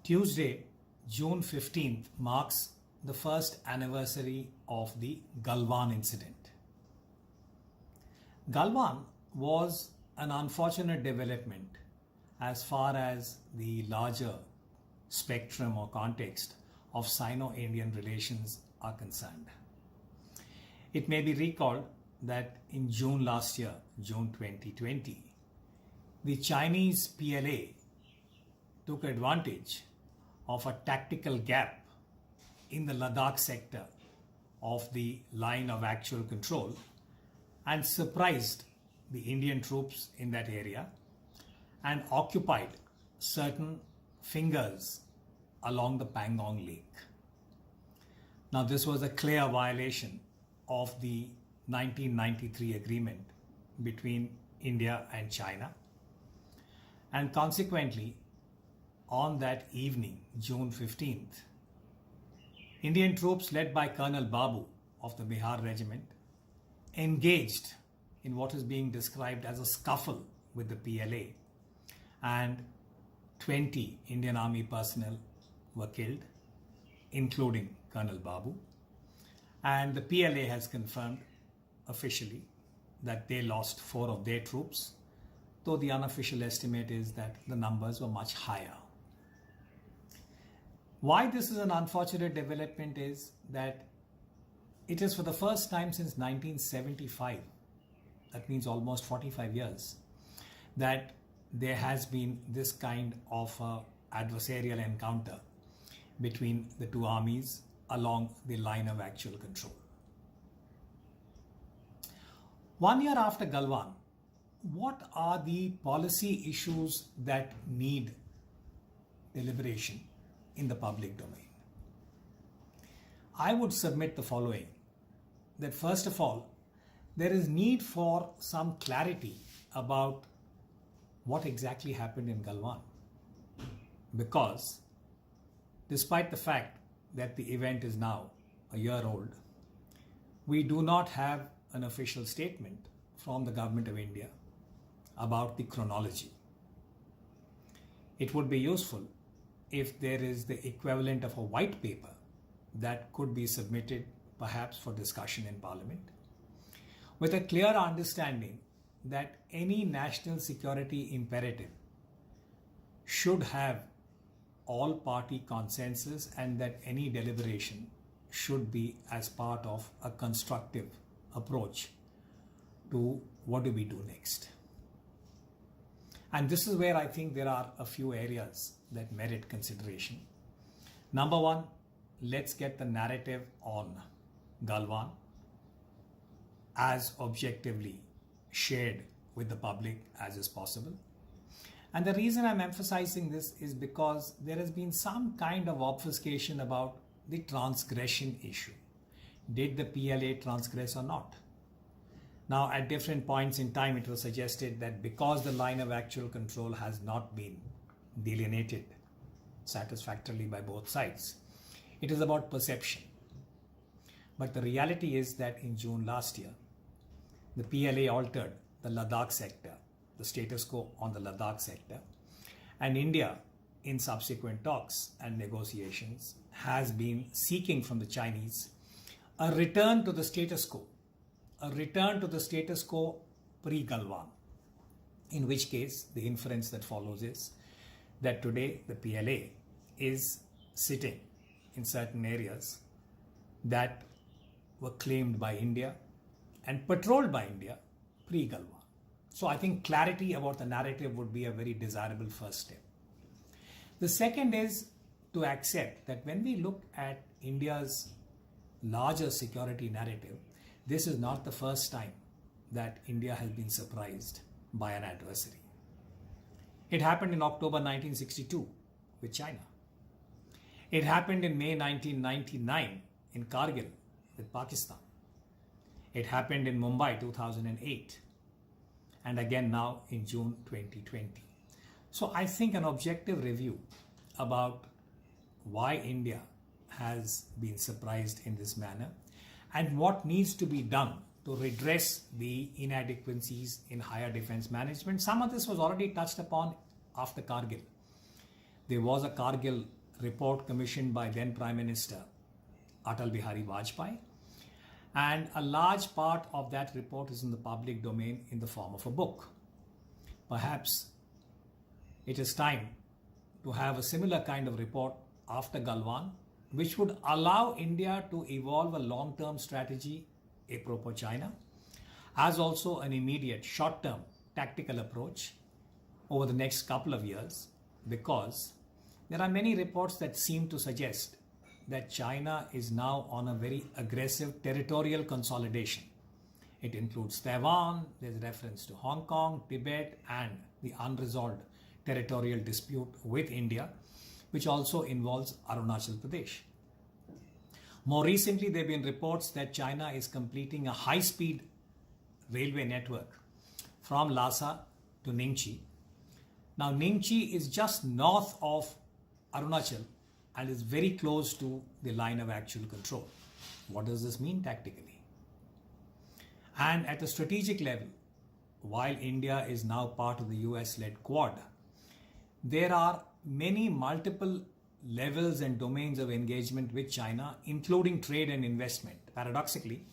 Tuesday, June 15th marks the first anniversary of the Galwan incident. Galwan was an unfortunate development as far as the larger spectrum or context of Sino-Indian relations are concerned. It may be recalled that in June last year, June 2020, the Chinese PLA took advantage of a tactical gap in the Ladakh sector of the line of actual control and surprised the Indian troops in that area and occupied certain fingers along the Pangong Lake. Now, this was a clear violation of the 1993 agreement between India and China, and consequently, on that evening, June 15th, Indian troops led by Colonel Babu of the Bihar Regiment engaged in what is being described as a scuffle with the PLA, and 20 Indian Army personnel were killed, including Colonel Babu. And the PLA has confirmed officially that they lost 4 of their troops, though the unofficial estimate is that the numbers were much higher. Why this is an unfortunate development is that it is for the first time since 1975, that means almost 45 years, that there has been this kind of adversarial encounter between the two armies along the line of actual control. 1 year after Galwan, what are the policy issues that need deliberation in the public domain? I would submit the following, that first of all, there is need for some clarity about what exactly happened in Galwan, because despite the fact that the event is now a year old, we do not have an official statement from the government of India about the chronology. It would be useful if there is the equivalent of a white paper that could be submitted perhaps for discussion in Parliament, with a clear understanding that any national security imperative should have all party consensus and that any deliberation should be as part of a constructive approach to what do we do next. And this is where I think there are a few areas that merit consideration. Number one, let's get the narrative on Galwan as objectively shared with the public as is possible. And the reason I'm emphasizing this is because there has been some kind of obfuscation about the transgression issue. Did the PLA transgress or not? Now, at different points in time, it was suggested that because the line of actual control has not been delineated satisfactorily by both sides, it is about perception. But the reality is that in June last year, the PLA altered the Ladakh sector, the status quo on the Ladakh sector, and India, in subsequent talks and negotiations, has been seeking from the Chinese a return to the status quo, pre-Galwan, in which case the inference that follows is that today the PLA is sitting in certain areas that were claimed by India and patrolled by India pre-Galwan. So I think clarity about the narrative would be a very desirable first step. The second is to accept that when we look at India's larger security narrative, this is not the first time that India has been surprised by an adversary. It happened in October 1962 with China. It happened in May 1999 in Kargil with Pakistan. It happened in Mumbai 2008 and again now in June 2020. So I think an objective review about why India has been surprised in this manner and what needs to be done to redress the inadequacies in higher defense management. Some of this was already touched upon after Kargil. There was a Kargil report commissioned by then Prime Minister Atal Bihari Vajpayee, and a large part of that report is in the public domain in the form of a book. Perhaps it is time to have a similar kind of report after Galwan, which would allow India to evolve a long-term strategy apropos China, as also an immediate short-term tactical approach over the next couple of years, because there are many reports that seem to suggest that China is now on a very aggressive territorial consolidation. It includes Taiwan, there's reference to Hong Kong, Tibet, and the unresolved territorial dispute with India, which also involves Arunachal Pradesh. More recently, there have been reports that China is completing a high-speed railway network from Lhasa to Ningxi. Now, Ningxi is just north of Arunachal and is very close to the line of actual control. What does this mean tactically? And at a strategic level, while India is now part of the US-led Quad, there are many multiple levels and domains of engagement with China, including trade and investment. Paradoxically,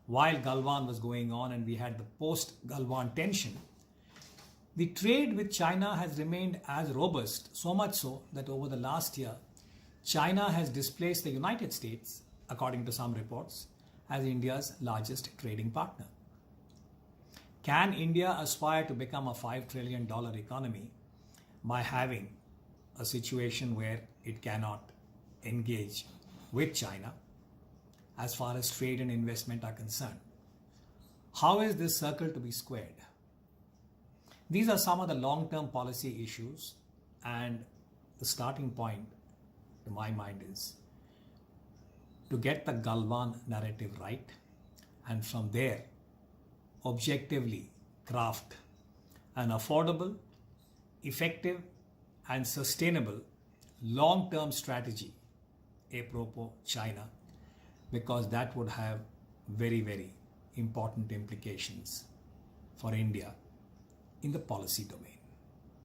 while Galwan was going on and we had the post-Galwan tension, the trade with China has remained as robust, so much so that over the last year, China has displaced the United States, according to some reports, as India's largest trading partner. Can India aspire to become a $5 trillion economy by having a situation where it cannot engage with China as far as trade and investment are concerned? How is this circle to be squared? These are some of the long-term policy issues, and the starting point to my mind is to get the Galwan narrative right, and from there objectively craft an affordable, effective and sustainable long-term strategy apropos China, because that would have very, very important implications for India in the policy domain.